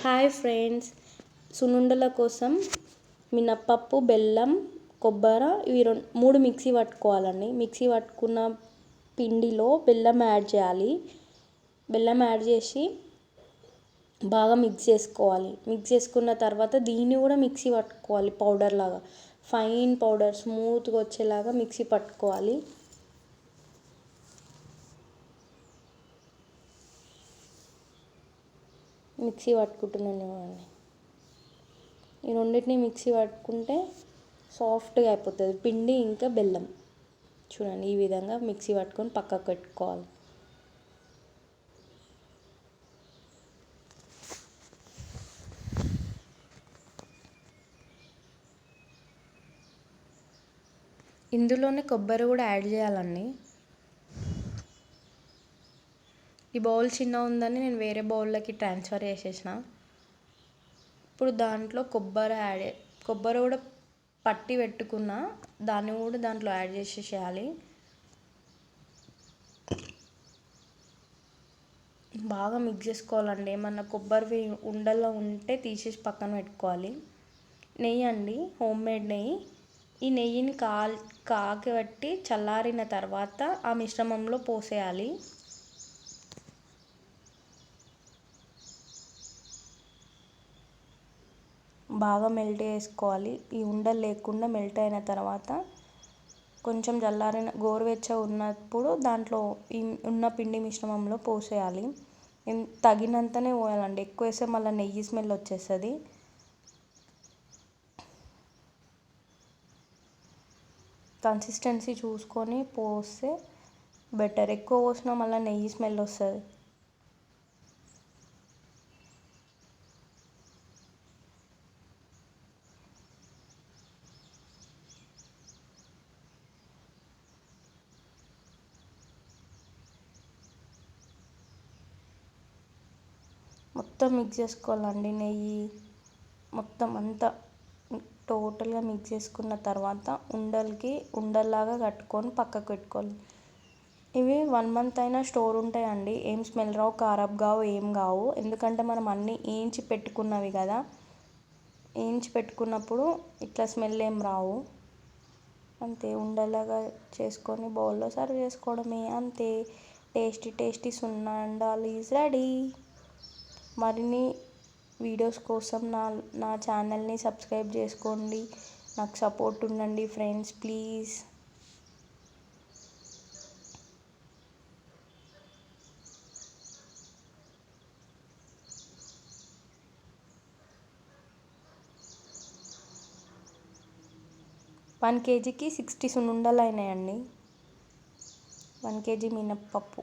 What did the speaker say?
Hi friends, సున్నుండల కోసం మినప్పప్పు, బెల్లం, కొబ్బరి ఇవి మూడు మిక్సీ పట్టుకోవాలండి. మిక్సీ పట్టుకున్న పిండిలో బెల్లం యాడ్ చేయాలి. బెల్లం యాడ్ చేసి బాగా మిక్స్ చేసుకోవాలి. మిక్స్ చేసుకున్న తర్వాత దీన్ని కూడా మిక్సీ పట్టుకోవాలి. పౌడర్ లాగా ఫైన్ పౌడర్ స్మూత్గా వచ్చేలాగా మిక్సీ పట్టుకోవాలి. మిక్సీ పట్టుకుంటున్నాను చూడండి. ఈ రెండింటిని మిక్సీ పట్టుకుంటే సాఫ్ట్గా అయిపోతుంది పిండి ఇంకా బెల్లం. చూడండి, ఈ విధంగా మిక్సీ పట్టుకొని పక్కకు పెట్టుకోవాలి. ఇందులోనే కొబ్బరి కూడా యాడ్ చేయాలండి. ఈ బౌల్ చిన్న ఉందని నేను వేరే బౌల్లోకి ట్రాన్స్ఫర్ చేసేసిన. ఇప్పుడు దాంట్లో కొబ్బరి కూడా పట్టి పెట్టుకున్న దాన్ని కూడా దాంట్లో యాడ్ చేసేసేయాలి. బాగా మిక్స్ చేసుకోవాలండి. ఏమన్నా కొబ్బరి ఉండల్లో ఉంటే తీసేసి పక్కన పెట్టుకోవాలి. నెయ్యి అండి, హోమ్ మేడ్ నెయ్యి. ఈ నెయ్యిని కాగబెట్టి చల్లారిన తర్వాత ఆ మిశ్రమంలో పోసేయాలి. బాగా మెల్ట్ చేసుకోవాలి. ఈ ఉండలు లేకుండా మెల్ట్ అయిన తర్వాత కొంచెం చల్లారిన గోరువెచ్చగా ఉన్నప్పుడు దాంట్లో ఉన్న పిండి మిశ్రమంలో పోసేయాలి. తగినంతనే పోయాలండి. ఎక్కువ వేస్తే మళ్ళీ నెయ్యి స్మెల్ వచ్చేస్తుంది. కన్సిస్టెన్సీ చూసుకొని పోస్తే బెటర్. ఎక్కువ పోసినా మళ్ళీ నెయ్యి స్మెల్ వస్తుంది. మొత్తం మిక్స్ చేసుకోవాలండి. నెయ్యి మొత్తం అంతా టోటల్గా మిక్స్ చేసుకున్న తర్వాత ఉండల్లాగా కట్టుకొని పక్కకు పెట్టుకోవాలి. ఇవి 1 month అయినా స్టోర్ ఉంటాయండి. ఏం స్మెల్ రావు, ఖరాబ్ కావు, ఏం కావు. ఎందుకంటే మనం అన్నీ వేయించి పెట్టుకున్నవి కదా. వేయించి పెట్టుకున్నప్పుడు ఇట్లా స్మెల్ ఏం రావు. అంతే, ఉండలాగా చేసుకొని బౌల్లో సర్వ్ చేసుకోవడమే. అంతే, టేస్టీ సున్నుండలు ఈజ్ రెడీ. మరిన్ని వీడియోస్ కోసం నా ఛానల్ని సబ్స్క్రైబ్ చేసుకోండి. నాకు సపోర్ట్ ఉండండి ఫ్రెండ్స్, ప్లీజ్. వన్ కేజీకి 60 సున్నుండలు అయినాయండి. 1 kg మినప్పప్పు.